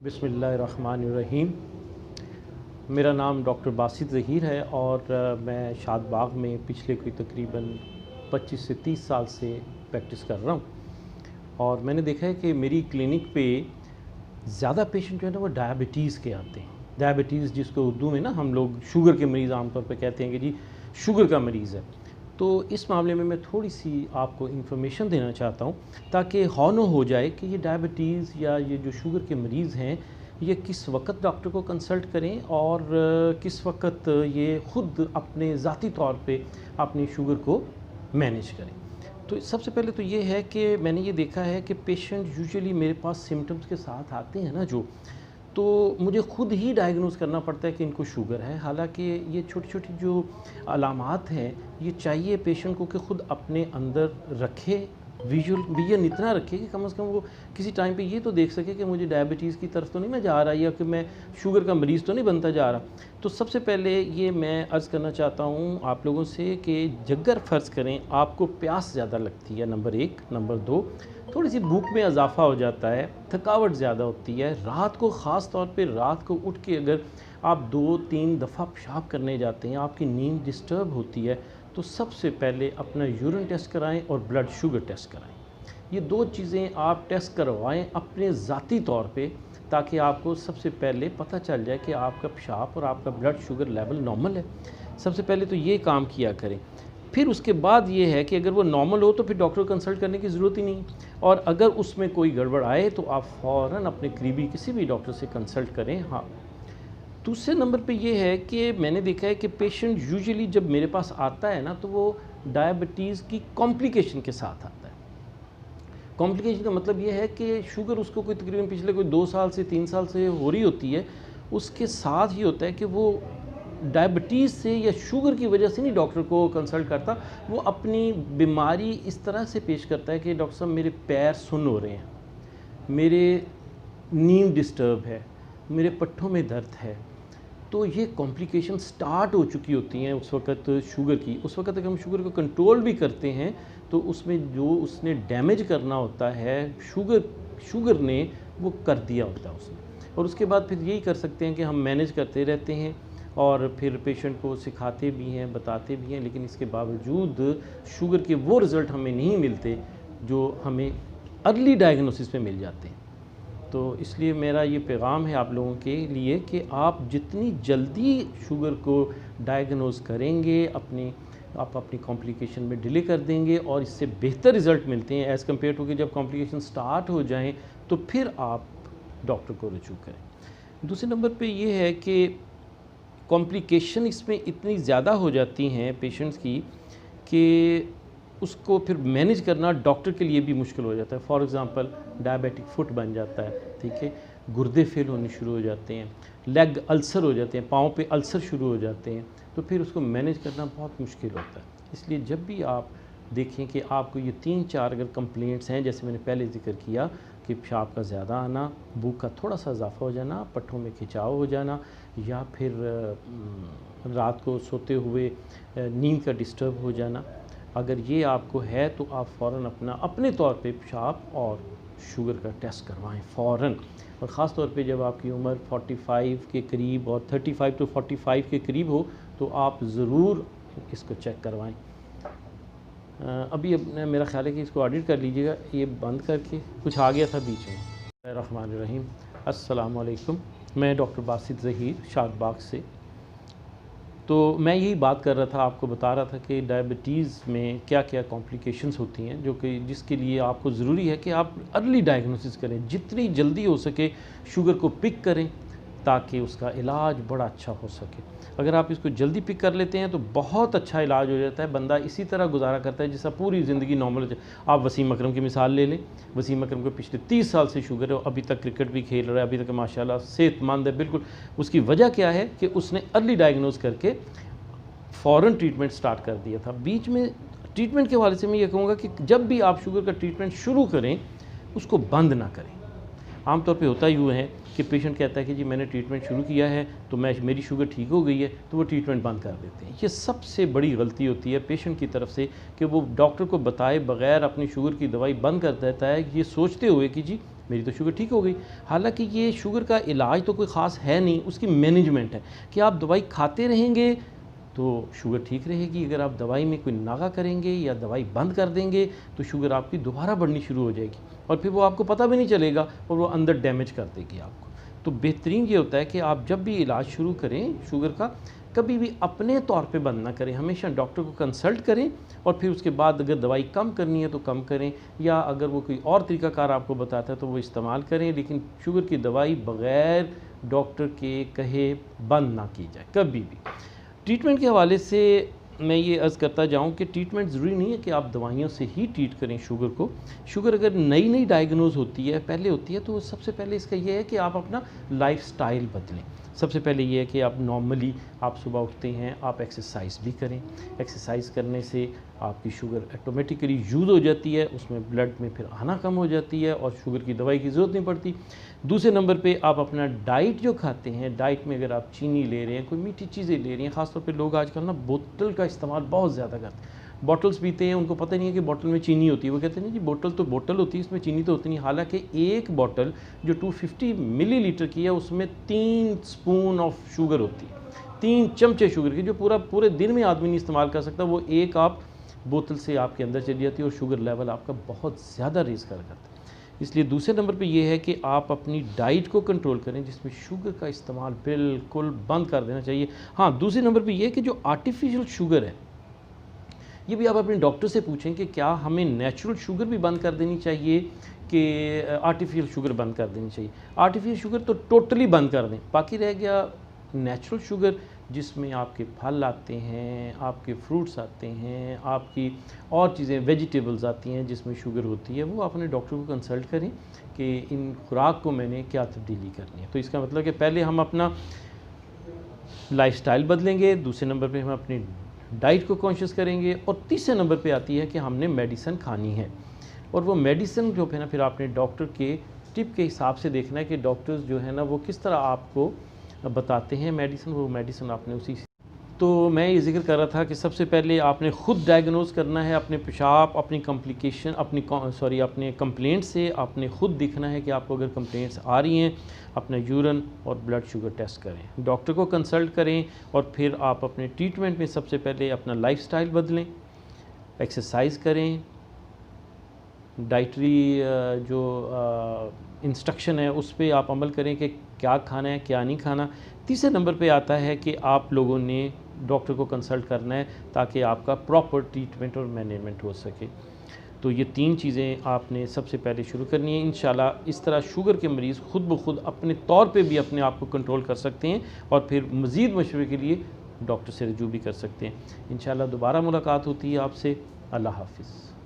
बिस्मिल्लाहिर्रहमानिर्रहीम। मेरा नाम डॉक्टर बासित ज़हीर है और मैं शादबाग में पिछले कोई तकरीबन 25 से 30 साल से प्रैक्टिस कर रहा हूँ। और मैंने देखा है कि मेरी क्लिनिक पे ज़्यादा पेशेंट जो है ना वो डायबिटीज़ के आते हैं। डायबिटीज़ जिसको उर्दू में ना हम लोग शुगर के मरीज़ आमतौर पे कहते हैं कि जी शुगर का मरीज़ है। तो इस मामले में मैं थोड़ी सी आपको इन्फॉर्मेशन देना चाहता हूँ ताकि हौनो हो जाए कि ये डायबिटीज़ या ये जो शुगर के मरीज़ हैं ये किस वक्त डॉक्टर को कंसल्ट करें और किस वक्त ये ख़ुद अपने ज़ाती तौर पे अपनी शुगर को मैनेज करें। तो सबसे पहले तो ये है कि मैंने ये देखा है कि पेशेंट यूजुअली मेरे पास सिम्टम्स के साथ आते हैं ना जो, तो मुझे ख़ुद ही डायग्नोज़ करना पड़ता है कि इनको शुगर है। हालांकि ये छोटी छोटी जो अलामात हैं ये चाहिए पेशेंट को कि ख़ुद अपने अंदर रखे, विजन इतना रखे कि कम से कम वो किसी टाइम पे ये तो देख सके कि मुझे डायबिटीज़ की तरफ तो नहीं मैं जा रहा या कि मैं शुगर का मरीज़ तो नहीं बनता जा रहा। तो सबसे पहले ये मैं अर्ज़ करना चाहता हूँ आप लोगों से कि अगर फ़र्ज़ करें आपको प्यास ज़्यादा लगती है, नंबर 1, नंबर 2 थोड़ी सी भूख में इजाफ़ा हो जाता है, थकावट ज़्यादा होती है, रात को ख़ास तौर पे रात को उठ के अगर आप 2-3 दफ़ा पेशाब करने जाते हैं, आपकी नींद डिस्टर्ब होती है, तो सबसे पहले अपना यूरिन टेस्ट कराएं और ब्लड शुगर टेस्ट कराएं। ये 2 चीज़ें आप टेस्ट करवाएं अपने ज़ाती तौर पे ताकि आपको सबसे पहले पता चल जाए कि आपका पेशाब और आपका ब्लड शुगर लेवल नॉर्मल है। सबसे पहले तो ये काम किया करें। फिर उसके बाद ये है कि अगर वो नॉर्मल हो तो फिर डॉक्टर को कंसल्ट करने की ज़रूरत ही नहीं, और अगर उसमें कोई गड़बड़ आए तो आप फ़ौरन अपने करीबी किसी भी डॉक्टर से कंसल्ट करें। हाँ, दूसरे नंबर पे ये है कि मैंने देखा है कि पेशेंट यूजुअली जब मेरे पास आता है ना तो वो डायबिटीज़ की कॉम्प्लिकेशन के साथ आता है। कॉम्प्लिकेशन का मतलब ये है कि शुगर उसको कोई तकरीबन पिछले कोई 2 साल से 3 साल से हो रही होती है, उसके साथ ही होता है कि वो डायबिटीज़ से या शुगर की वजह से नहीं डॉक्टर को कंसल्ट करता, वो अपनी बीमारी इस तरह से पेश करता है कि डॉक्टर साहब मेरे पैर सुन्न हो रहे हैं, मेरे नींद डिस्टर्ब है, मेरे पट्ठों में दर्द है। तो ये कॉम्प्लिकेशन स्टार्ट हो चुकी होती हैं उस वक़्त शुगर की। उस वक़्त अगर हम शुगर को कंट्रोल भी करते हैं तो उसमें जो उसने डैमेज करना होता है शुगर ने वो कर दिया होता है उसने। और उसके बाद फिर यही कर सकते हैं कि हम मैनेज करते रहते हैं और फिर पेशेंट को सिखाते भी हैं, बताते भी हैं, लेकिन इसके बावजूद शुगर के वो रिज़ल्ट हमें नहीं मिलते जो हमें अर्ली डायग्नोसिस में मिल जाते हैं। तो इसलिए मेरा ये पैगाम है आप लोगों के लिए कि आप जितनी जल्दी शुगर को डायग्नोज़ करेंगे आप अपनी कॉम्प्लिकेशन में डिले कर देंगे और इससे बेहतर रिज़ल्ट मिलते हैं एज़ कम्पेयर टू कि जब कॉम्प्लिकेशन स्टार्ट हो जाएं तो फिर आप डॉक्टर को रुजू करें। दूसरे नंबर पे ये है कि कॉम्प्लिकेशन इसमें इतनी ज़्यादा हो जाती हैं पेशेंट्स की कि उसको फिर मैनेज करना डॉक्टर के लिए भी मुश्किल हो जाता है। फॉर एग्ज़ाम्पल डायबिटिक फुट बन जाता है, ठीक है, गुर्दे फेल होने शुरू हो जाते हैं, लेग अल्सर हो जाते हैं, पाँव पे अल्सर शुरू हो जाते हैं, तो फिर उसको मैनेज करना बहुत मुश्किल होता है। इसलिए जब भी आप देखें कि आपको ये 3-4 अगर कंप्लेंट्स हैं, जैसे मैंने पहले ज़िक्र किया कि पेशाब का ज़्यादा आना, भूख का थोड़ा सा इजाफ़ा हो जाना, पट्ठों में खिंचाव हो जाना, या फिर रात को सोते हुए नींद का डिस्टर्ब हो जाना, अगर ये आपको है तो आप फ़ौरन अपने तौर पे पेशाब और शुगर का टेस्ट करवाएं फ़ौरन। और ख़ास तौर पे जब आपकी उम्र 45 के करीब और 35 to 45 के करीब हो तो आप ज़रूर इसको चेक करवाएं। अभी मेरा ख़्याल है कि इसको ऑडिट कर लीजिएगा, ये बंद करके कुछ आ गया था बीच में। रहमानिर्रहीम, अस्सलाम वालेकुम। मैं डॉक्टर बासित ज़हीर शादबाग से। तो मैं यही बात कर रहा था, आपको बता रहा था कि डायबिटीज़ में क्या क्या कॉम्प्लिकेशंस होती हैं जो कि जिसके लिए आपको ज़रूरी है कि आप अर्ली डायग्नोसिस करें, जितनी जल्दी हो सके शुगर को पिक करें ताकि उसका इलाज बड़ा अच्छा हो सके। अगर आप इसको जल्दी पिक कर लेते हैं तो बहुत अच्छा इलाज हो जाता है, बंदा इसी तरह गुजारा करता है जैसा पूरी ज़िंदगी नॉर्मल हो जाए। आप वसीम अकरम की मिसाल ले लें, वसीम अकरम को पिछले 30 साल से शुगर है, अभी तक क्रिकेट भी खेल रहा है, अभी तक माशाल्लाह सेहतमंद है बिल्कुल। उसकी वजह क्या है कि उसने अर्ली डायग्नोज करके फ़ौरन ट्रीटमेंट स्टार्ट कर दिया था। बीच में ट्रीटमेंट के हवाले से मैं ये कहूँगा कि जब भी आप शुगर का ट्रीटमेंट शुरू करें उसको बंद ना करें। आमतौर पे होता यूँ है कि पेशेंट कहता है कि जी मैंने ट्रीटमेंट शुरू किया है तो मेरी शुगर ठीक हो गई है, तो वो ट्रीटमेंट बंद कर देते हैं। ये सबसे बड़ी गलती होती है पेशेंट की तरफ से कि वो डॉक्टर को बताए बग़ैर अपनी शुगर की दवाई बंद कर देता है, ये सोचते हुए कि जी मेरी तो शुगर ठीक हो गई। हालांकि ये शुगर का इलाज तो कोई ख़ास है नहीं, उसकी मैनेजमेंट है कि आप दवाई खाते रहेंगे तो शुगर ठीक रहेगी। अगर आप दवाई में कोई नागा करेंगे या दवाई बंद कर देंगे तो शुगर आपकी दोबारा बढ़नी शुरू हो जाएगी और फिर वो आपको पता भी नहीं चलेगा और वो अंदर डैमेज कर देगी आपको। तो बेहतरीन ये होता है कि आप जब भी इलाज शुरू करें शुगर का, कभी भी अपने तौर पे बंद ना करें, हमेशा डॉक्टर को कंसल्ट करें और फिर उसके बाद अगर दवाई कम करनी है तो कम करें, या अगर वो कोई और तरीक़ाकार आपको बताता है तो वो इस्तेमाल करें। लेकिन शुगर की दवाई बग़ैर डॉक्टर के कहे बंद ना की जाए कभी भी। ट्रीटमेंट के हवाले से मैं ये अर्ज़ करता जाऊँ कि ट्रीटमेंट ज़रूरी नहीं है कि आप दवाइयों से ही ट्रीट करें शुगर को। शुगर अगर नई डायग्नोज होती है, पहले होती है, तो सबसे पहले इसका ये है कि आप अपना लाइफ़स्टाइल बदलें। सबसे पहले ये है कि आप नॉर्मली आप सुबह उठते हैं, आप एक्सरसाइज भी करें। एक्सरसाइज करने से आपकी शुगर ऑटोमेटिकली यूज़ हो जाती है, उसमें ब्लड में फिर आना कम हो जाती है और शुगर की दवाई की ज़रूरत नहीं पड़ती। दूसरे नंबर पे आप अपना डाइट जो खाते हैं, डाइट में अगर आप चीनी ले रहे हैं, कोई मीठी चीज़ें ले रही हैं, ख़ासतौर पे लोग आजकल ना बोतल का इस्तेमाल बहुत ज़्यादा करते हैं। बॉटल्स पीते हैं, उनको पता नहीं है कि बोतल में चीनी होती है। वो कहते हैं नहीं जी बोतल तो बोतल होती है, इसमें चीनी तो होती नहीं। हालांकि एक बोतल जो 250 मिलीलीटर की है उसमें 3 स्पून ऑफ शुगर होती है, 3 चमचे शुगर की, जो पूरे दिन में आदमी नहीं इस्तेमाल कर सकता। वो एक आप बोतल से आपके अंदर चली जाती है और शुगर लेवल आपका बहुत ज़्यादा रेज़ कर करता है। इसलिए दूसरे नंबर पे ये है कि आप अपनी डाइट को कंट्रोल करें जिसमें शुगर का इस्तेमाल बिल्कुल बंद कर देना चाहिए। हाँ, दूसरे नंबर पे ये है कि जो आर्टिफिशियल शुगर है, ये भी आप अपने डॉक्टर से पूछें कि क्या हमें नेचुरल शुगर भी बंद कर देनी चाहिए कि आर्टिफिशियल शुगर बंद कर देनी चाहिए। आर्टिफिशियल शुगर तो टोटली बंद कर दें, बाकी रह गया नेचुरल शुगर जिसमें आपके फल आते हैं, आपके फ्रूट्स आते हैं, आपकी और चीज़ें वेजिटेबल्स आती हैं जिसमें शुगर होती है। वो अपने डॉक्टर को कंसल्ट करें कि इन खुराक को मैंने क्या तब्दीली करनी है। तो इसका मतलब कि पहले हम अपना लाइफस्टाइल बदलेंगे, दूसरे नंबर पे हम अपनी डाइट को कॉन्शियस करेंगे और तीसरे नंबर पे आती है कि हमने मेडिसिन खानी है। और वो मेडिसिन जो है ना फिर आपने डॉक्टर के टिप के हिसाब से देखना है कि डॉक्टर्स जो है ना वो किस तरह आपको बताते हैं मेडिसिन, वो मेडिसिन आपने उसी। तो मैं ये ज़िक्र कर रहा था कि सबसे पहले आपने ख़ुद डायग्नोज़ करना है अपने पेशाब, अपनी कॉम्प्लिकेशन, अपने कंप्लेंट से आपने ख़ुद देखना है कि आपको अगर कंप्लेंट्स आ रही हैं, अपना यूरिन और ब्लड शुगर टेस्ट करें, डॉक्टर को कंसल्ट करें और फिर आप अपने ट्रीटमेंट में सबसे पहले अपना लाइफस्टाइल बदलें, एक्सरसाइज करें, डाइटरी जो इंस्ट्रक्शन है उस पर आप अमल करें कि क्या खाना है क्या नहीं खाना। तीसरे नंबर पे आता है कि आप लोगों ने डॉक्टर को कंसल्ट करना है ताकि आपका प्रॉपर ट्रीटमेंट और मैनेजमेंट हो सके। तो ये 3 चीज़ें आपने सबसे पहले शुरू करनी है। इंशाल्लाह इस तरह शुगर के मरीज़ ख़ुद ब खुद अपने तौर पे भी अपने आप को कंट्रोल कर सकते हैं और फिर मज़ीद मशवरे के लिए डॉक्टर से रजू भी कर सकते हैं। इंशाल्लाह दोबारा मुलाकात होती है आपसे। अल्लाह हाफ़िज़।